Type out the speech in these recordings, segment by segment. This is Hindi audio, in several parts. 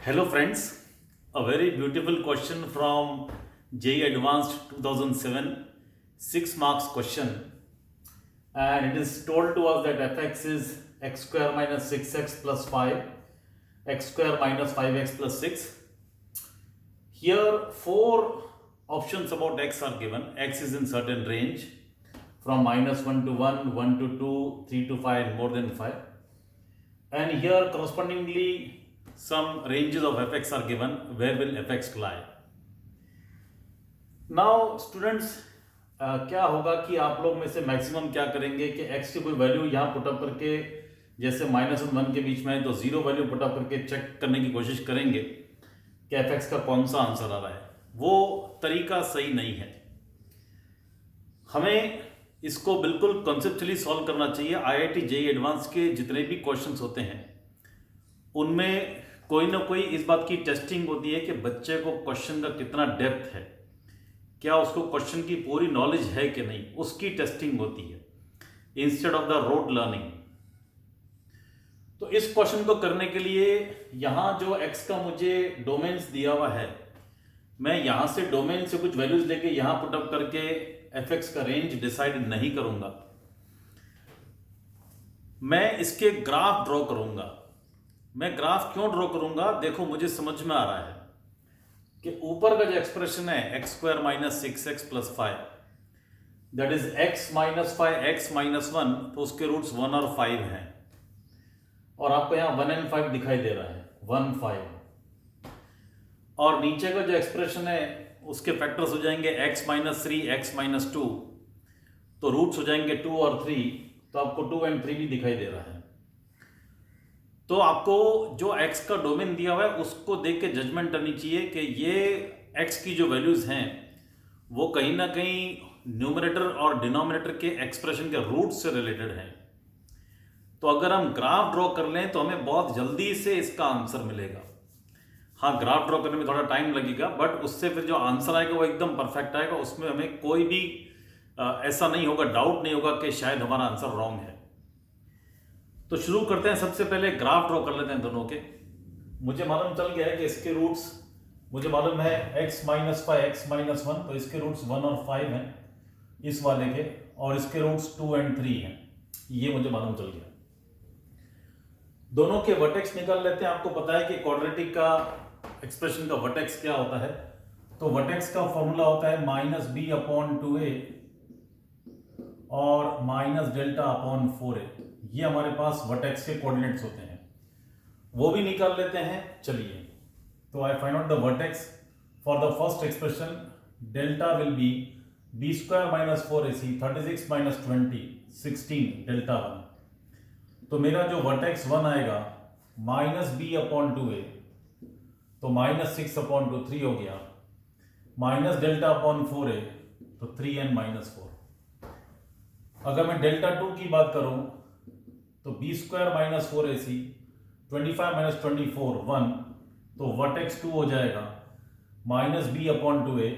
Hello friends, a very beautiful question from JEE Advanced 2007, 6 marks question, and it is told to us that fx is x square minus 6x plus 5, x square minus 5x plus 6. Here 4 options about x are given. X is in certain range from minus 1 to 1, 1 to 2, 3 to 5 and more than 5. And here correspondingly some ranges of fx are given. Where will fx lie? Now students, क्या होगा कि आप लोग में से मैक्सिमम क्या करेंगे कि x की कोई वैल्यू यहाँ पुटअप करके, जैसे माइनस और 1 के बीच में है तो 0 वैल्यू पुटअप करके चेक करने की कोशिश करेंगे कि fx का कौन सा आंसर आ रहा है. वो तरीका सही नहीं है. हमें इसको बिल्कुल कॉन्सेप्चुअली सॉल्व करना चाहिए. IIT JEE एडवांस के जितने भी क्वेश्चंस होते हैं उनमें कोई ना कोई इस बात की टेस्टिंग होती है कि बच्चे को क्वेश्चन का कितना डेप्थ है, क्या उसको क्वेश्चन की पूरी नॉलेज है कि नहीं, उसकी टेस्टिंग होती है instead of the road learning. तो इस क्वेश्चन को करने के लिए यहाँ जो x का मुझे डोमेन्स दिया हुआ है, मैं यहाँ से डोमेन से कुछ वैल्यूज लेके यहाँ पुटअप करके fx का रेंज डिसाइड नहीं करूंगा. मैं इसके ग्राफ ड्रॉ करूंगा. मैं ग्राफ क्यों ड्रॉ करूंगा, देखो मुझे समझ में आ रहा है कि ऊपर का जो एक्सप्रेशन है x square minus 6x plus 5, that is x minus 5 x minus 1, तो उसके रूट्स 1 और 5 हैं और आपको यहाँ 1 and 5 दिखाई दे रहा है, 1 5. और नीचे का जो एक्सप्रेशन है उसके फैक्टर्स हो जाएंगे x माइनस 3 x माइनस 2, तो रूट्स हो जाएंगे 2 और 3, तो आपको 2 and 3 भी दिखाई दे रहा है. तो आपको जो x का डोमेन दिया हुआ है उसको देख के जजमेंट करनी चाहिए कि ये x की जो वैल्यूज हैं वो कहीं ना कहीं न्यूमरेटर और डिनोमिनेटर के एक्सप्रेशन के रूट से रिलेटेड हैं. तो अगर हम ग्राफ ड्रॉ कर लें तो हमें बहुत जल्दी से इसका आंसर मिलेगा. हाँ, ग्राफ ड्रॉ करने में थोड़ा टाइम लगेगा, बट उससे फिर जो आंसर आएगा वो एकदम परफेक्ट आएगा. उसमें हमें कोई भी ऐसा नहीं होगा, डाउट नहीं होगा कि शायद हमारा आंसर रॉन्ग है. तो शुरू करते हैं. सबसे पहले ग्राफ ड्रॉ कर लेते हैं दोनों के. मुझे मालूम चल गया है कि इसके रूट्स, मुझे मालूम है x माइनस 5 x माइनस 1, तो इसके रूट्स 1 और 5 हैं इस वाले के, और इसके रूट्स 2 and 3 हैं. ये मुझे मालूम चल गया. दोनों के वर्टेक्स निकाल लेते हैं. आपको पता है कि क्वाड्रेटिक का एक्सप्रेशन का वर्टेक्स क्या होता है, तो वर्टेक्स का फॉर्मूला होता है माइनस बी अपॉन 2a और माइनस डेल्टा अपॉन 4a. ये हमारे पास वर्टेक्स के कोऑर्डिनेट्स होते हैं, वो भी निकाल लेते हैं. चलिए, तो I find out the vertex for the first expression. Delta will be b square minus 4ac, 36 minus 20, 16 delta 1. तो मेरा जो वर्टेक्स 1 आएगा माइनस बी अपॉन 2a, तो माइनस 6 अपॉन 2 3 हो गया, माइनस डेल्टा अपॉन 4a, तो 3 and माइनस 4. अगर मैं डेल्टा 2 की बात करूं तो B square minus 4ac, 25 minus 24 1, तो वर्टेक्स 2 हो जाएगा minus b upon 2a,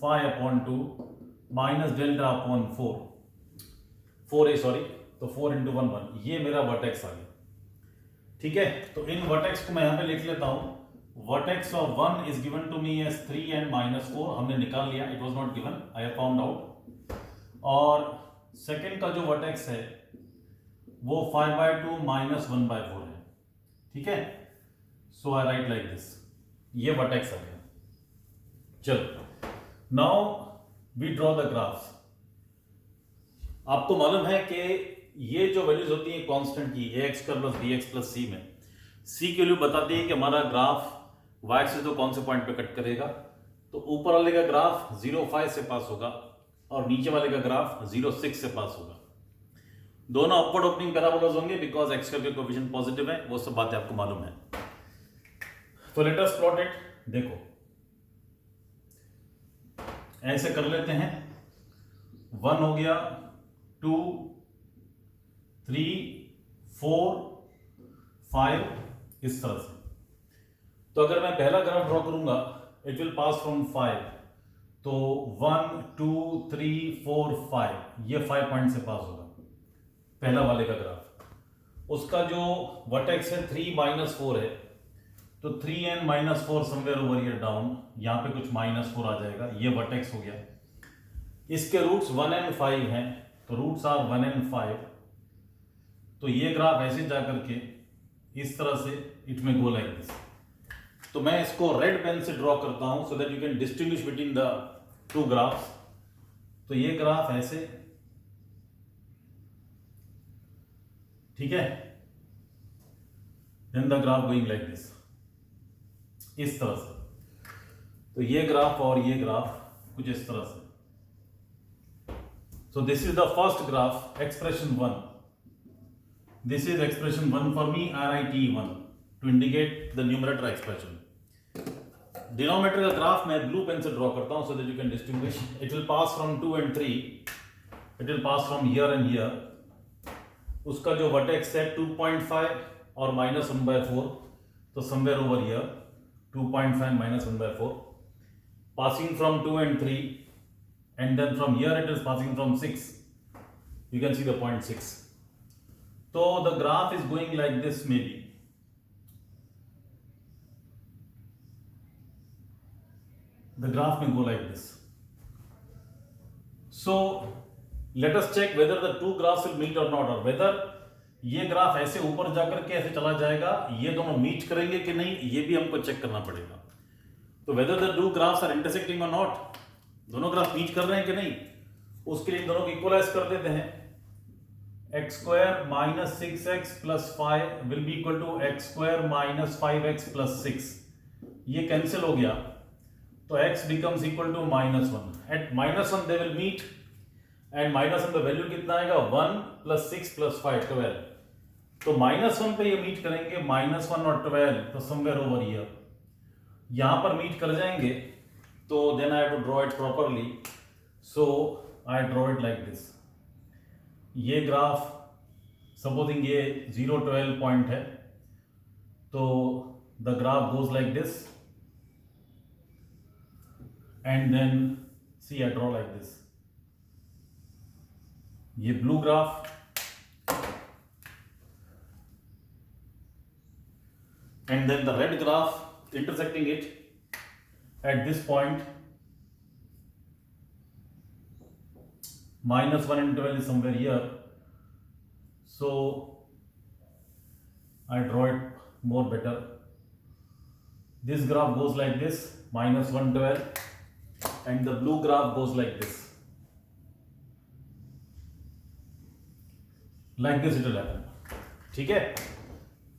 5 upon 2 minus delta upon 4a sorry, तो 4 into 1 1. ये मेरा वर्टेक्स आ गया. ठीक है, तो इन वर्टेक्स को मैं यहां पे लिख लेता हूं. Vertex of 1 is given to me as 3 and minus 4. हमने निकाल लिया, it was not given, I have found out. और सेकेंड का जो वर्टेक्स है वो 5/2 माइनस 1/4 है. ठीक है, so I write like this. ये वर्टेक्स आ गया. चलो, now we draw the graphs. आपको मालूम है कि ये जो वैल्यूज होती हैं कांस्टेंट की, ax square plus bx plus c में, c की वैल्यू बताती है कि हमारा ग्राफ y एक्सिस तो कौन से पॉइंट पे कट करेगा. तो ऊपर वाले का ग्राफ 0.5 से पास होगा और नीचे वाले का ग्राफ 0.6 से पास होगा. दोनों अपवर्ड ओपनिंग पैराबोलाज होंगे बिकॉज एक्स का कोएफिशिएंट पॉजिटिव है. वो सब बातें आपको मालूम है. तो लेट अस प्लॉट इट. देखो, ऐसे कर लेते हैं. 1 हो गया, 2 3 4 5, इस तरह से. तो अगर मैं पहला ग्राफ ड्रॉ करूंगा, इट विल पास फ्रॉम 5, तो 1 2 3 4 5, ये 5 पॉइंट से पास होगा पहला वाले का ग्राफ. उसका जो वर्टेक्स है 3 माइनस 4 है, तो 3n minus 4 somewhere over here down, यहाँ पे कुछ -4 आ जाएगा, ये वर्टेक्स हो गया। इसके रूट्स 1 and 5 हैं, तो रूट्स आर 1 and 5। तो ये ग्राफ ऐसे जा करके इस तरह से इट में गो लाइक दिस। तो मैं इसको रेड पेन से ड्रॉ करता हूं so that you can distinguish between the two graphs. तो ये ग्राफ ऐसे, ठीक है, then the graph going like this, इस तरह से। तो ये ग्राफ और ये ग्राफ कुछ इस तरह से। So this is the first graph, expression 1. This is expression 1 for me, RIT1, to indicate the numerator expression. Denominator का ग्राफ मैं ब्लू पेन से ड्रॉ करता हूं so that you can distinguish. It will pass from 2 and 3. It will pass from here and here. उसका जो वर्टेक्स है 2.5 और -1/4, तो somewhere over here 2.5 -1/4, passing from 2 and 3. And then from here it is passing from 6. You can see the point 6. So the graph is going like this maybe. The graph may go like this. So let us check whether the two graphs will meet or not, or whether ये ग्राफ ऐसे ऊपर जाकर के ऐसे चला जाएगा, ये दोनों मीट करेंगे कि नहीं, ये भी हमको चेक करना पड़ेगा। तो whether the two graphs are intersecting or not, दोनों ग्राफ मीट कर रहे हैं कि नहीं, उसके लिए दोनों को इक्वलाइज कर देते हैं। x² - 6x + 5 will be equal to x² - 5x + 6। ये कैंसिल हो गया, तो x becomes equal to -1। At -1 they will meet, and -1 का वैल्यू कितना आएगा, 1 + 6 + 5 12। तो -1 पे ये मीट करेंगे, -1 और 12, तो समवेयर ओवर हियर यहां पर मीट कर जाएंगे। तो then I have to draw it properly, so I draw it like this. ये ग्राफ सपोजिंग ये 0 12 पॉइंट है, तो the graph goes like this, and then see I draw like this. ये blue graph, and then the red graph intersecting it at this point. -1 and 12 is somewhere here, so I draw it more better. This graph goes like this, -1 12, and the blue graph goes like this. Like this it will happen, ठीक है।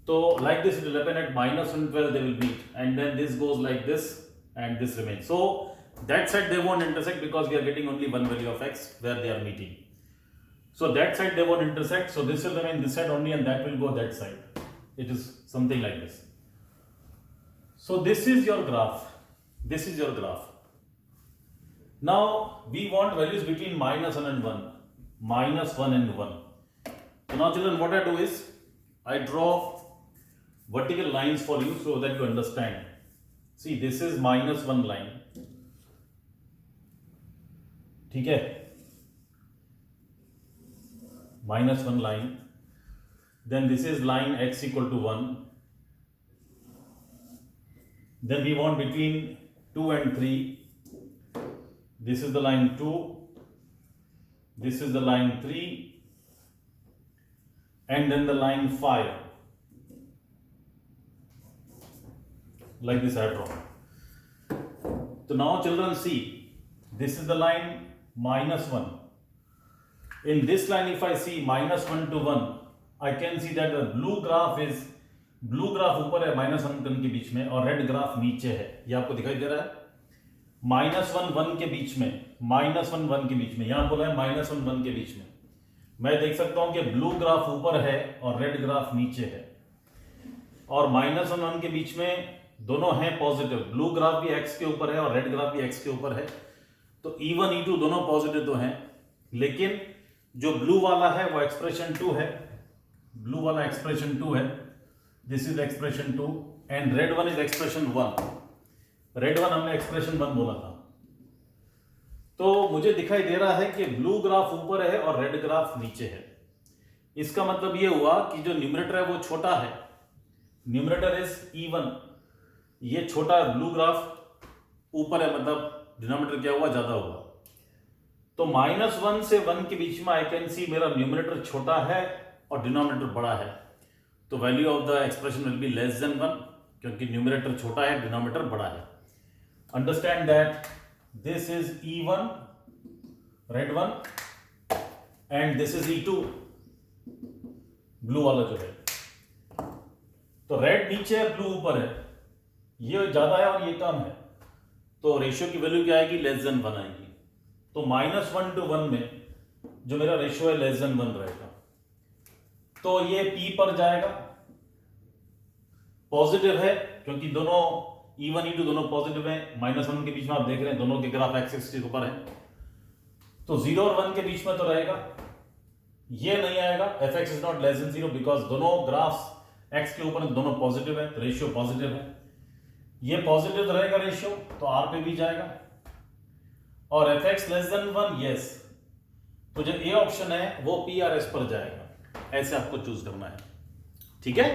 तो like this it will happen at -1 12 they will meet, and then this goes like this and this remains. So that side they won't intersect because we are getting only one value of x where they are meeting. So that side they won't intersect, so this will remain this side only and that will go that side. It is something like this. So this is your graph. This is your graph. Now we want values between -1 and 1. -1 and 1. So now children, what I do is I draw vertical lines for you so that you understand. See, this is -1 line, ठीक है, -1 line. Then this is line x equal to 1. Then we want between 2 and 3. This is the line 2. This is the line 3. And then the line 5. Like this I have drawn. So now children see, this is the line -1. In this line if I see -1 to 1, I can see that the blue graph ऊपर है -1 के बीच में और रेड ग्राफ नीचे है। ये आपको दिखाई दे रहा है, -1 1 के बीच में, -1 1 के बीच में, यहां बोला है -1 1 के बीच में। मैं देख सकता हूं कि ब्लू ग्राफ ऊपर है और रेड ग्राफ नीचे है, और -1 1 के बीच में दोनों हैं पॉजिटिव। ब्लू ग्राफ भी x के ऊपर है और रेड ग्राफ भी x के ऊपर है, तो E1 E2 दोनों पॉजिटिव तो हैं, लेकिन जो ब्लू वाला है वो एक्सप्रेशन 2 है, ब्लू वाला एक्सप्रेशन 2 है, this is expression 2, and red one is expression 1। Red one हमने एक्सप्रेशन 1 बोला था। तो मुझे दिखाई दे रहा है कि ब्लू ग्राफ ऊपर है और रेड ग्राफ नीचे है। इसका मतलब ये हुआ कि जो न्यूमरेटर है वो छोटा है, न्यूमरेटर इज E1 ये छोटा ब्लू ग्राफ ऊपर है, मतलब डिनोमिनेटर क्या हुआ, ज्यादा हुआ। तो -1 से 1 के बीच में आई कैन सी मेरा न्यूमरेटर छोटा है और डिनोमिनेटर बड़ा है, तो value of the expression will be less than 1, क्योंकि न्यूमरेटर छोटा है, डिनोमिनेटर बड़ा है। Understand that this is E1 red one and this is E2 blue वाला जो है। तो रेड नीचे है, ब्लू ऊपर है, ये ज्यादा है और ये कम है, तो रेशियो की वैल्यू क्या आएगी, लेस देन 1 आएगी। तो -1 to 1 में जो मेरा रेशियो है लेस देन 1 रहेगा, तो ये P पर जाएगा, पॉजिटिव है क्योंकि दोनों E1 E2 दोनों पॉजिटिव है। -1 के बीच में आप देख रहे हैं दोनों के ग्राफ एक्स एक्सिस के ऊपर है, तो 0 और 1 के बीच में तो रहेगा, ये नहीं आएगा। fx is not less than 0 because दोनों ग्राफ्स x के ऊपर दोनों पॉजिटिव है, रेशियो पॉजिटिव है, ये पॉजिटिव रहेगा रेशियो, तो r पे भी जाएगा। और fx लेस देन 1 यस, तो जो ए ऑप्शन है वो PRS पर जाएगा, ऐसे आपको चूज करना है, ठीक है।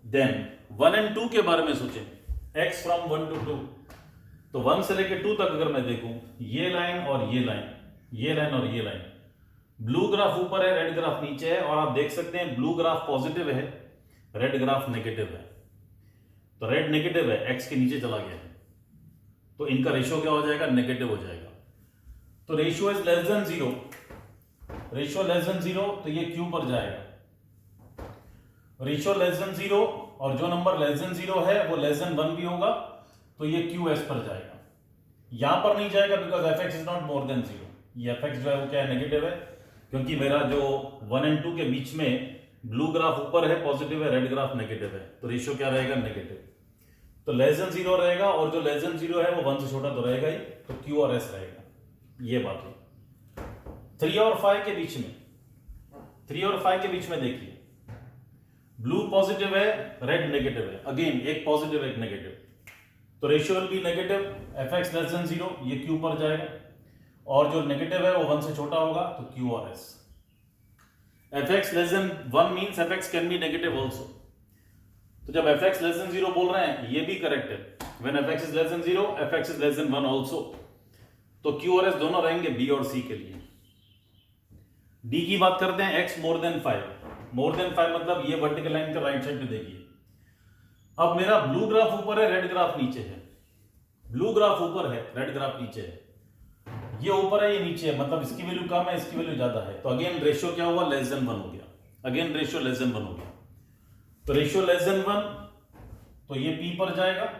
देन 1 और 2 के बारे में सोचें, x फ्रॉम 1 to 2, तो 1 से लेकर 2 तक अगर मैं देखूं, ये लाइन और ये लाइन, ये लाइन और ये लाइन, ब्लू ग्राफ ऊपर है, रेड ग्राफ नीचे है, और आप देख सकते हैं ब्लू ग्राफ पॉजिटिव है, रेड ग्राफ नेगेटिव है। तो रेड नेगेटिव है, एक्स के नीचे चला गया है, तो इनका रेशियो क्या हो जाएगा, नेगेटिव हो जाएगा। तो ratio is less than 0, ratio less than 0, तो ये क्यू पर जाएगा। रेशियो लेस देन 0 और जो नंबर लेस देन 0 है वो लेस देन 1 भी होगा, तो ये QS पर जाएगा। यहां पर नहीं जाएगा because fx is not more than 0, ये fx जो है वो क्या है, नेगेटिव है, क्योंकि मेरा जो 1 और 2 के बीच में ब्लू ग्राफ ऊपर है, पॉजिटिव है, रेड ग्राफ नेगेटिव है, तो रेशियो क्या रहेगा, नेगेटिव। तो लेस देन 0 रहेगा, और जो लेस देन 0 है वो 1 से छोटा तो रहेगा ही, तो Q और S रहेगा, ये बात है। 3 और 5 के बीच में, 3 और 5 के बीच में देखिए, ब्लू पॉजिटिव है, रेड नेगेटिव है, अगेन एक पॉजिटिव एक नेगेटिव, तो ratio will be negative, fx less than 0, ये Q पर जाएगा, और जो नेगेटिव है वो 1 से छोटा होगा, तो Q और S। fx less than 1 means fx can be negative also, तो जब fx लेस देन 0 बोल रहे हैं ये भी करेक्ट है, when fx is less than 0 fx is less than 1 also, तो Q और S दोनों रहेंगे B और C के लिए। D की बात करते हैं, x more than 5, more than 5 मतलब ये वर्टिकल लाइन के राइट साइड पे देखिए। अब मेरा ब्लू ग्राफ ऊपर है, रेड ग्राफ नीचे है, ब्लू ग्राफ ऊपर है, रेड ग्राफ नीचे है, ये ऊपर है ये नीचे है, मतलब इसकी वैल्यू कम है इसकी वैल्यू ज्यादा है, तो अगेन रेशियो क्या हुआ, लेस देन 1 हो गया, अगेन रेशियो लेस देन 1 हो गया। तो रेशियो लेस देन 1, तो ये P पर जाएगा,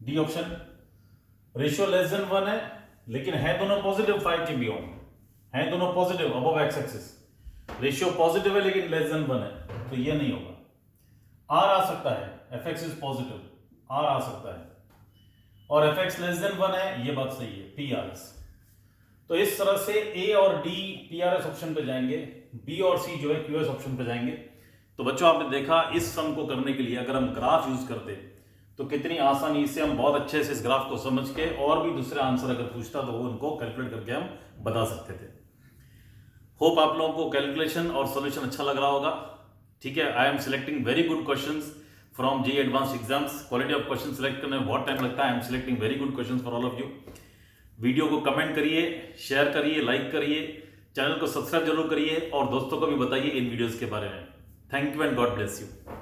D option. Ratio less than 1 है, लेकिन है दोनों पॉजिटिव 5 के बियॉन्ड, है दोनों positive above x axis, ratio positive है लेकिन लेस देन 1 है, तो ये नहीं होगा। R आ सकता है, fx इज पॉजिटिव, R आ सकता है, और fx लेस देन 1 है, ये बात सही है, PRS। तो इस तरह से A और D PRS ऑप्शन पे जाएंगे, B और C जो है QS ऑप्शन पे जाएंगे। तो बच्चों आपने देखा इस सम को करने के लिए अगर हम ग्राफ यूज करते तो कितनी आसानी से हम बहुत अच्छे से इस ग्राफ को समझ के और भी दूसरे आंसर अगर पूछता तो वो उनको कैलकुलेट करके हम बता सकते थे। होप आप लोगों को कैलकुलेशन और सॉल्यूशन अच्छा लग रहा होगा। ठीक है, I am selecting very good questions from JEE advance exams. Quality of question select करने में बहुत टाइम लगता है। I am selecting very good questions for all of you. Video को कमेंट करिए, शेयर करिए, लाइक करिए, चैनल को सब्सक्राइब जरूर करिए और दोस्तों को भी बताइए इन वीडियोस के बारे में। Thank you and God bless you.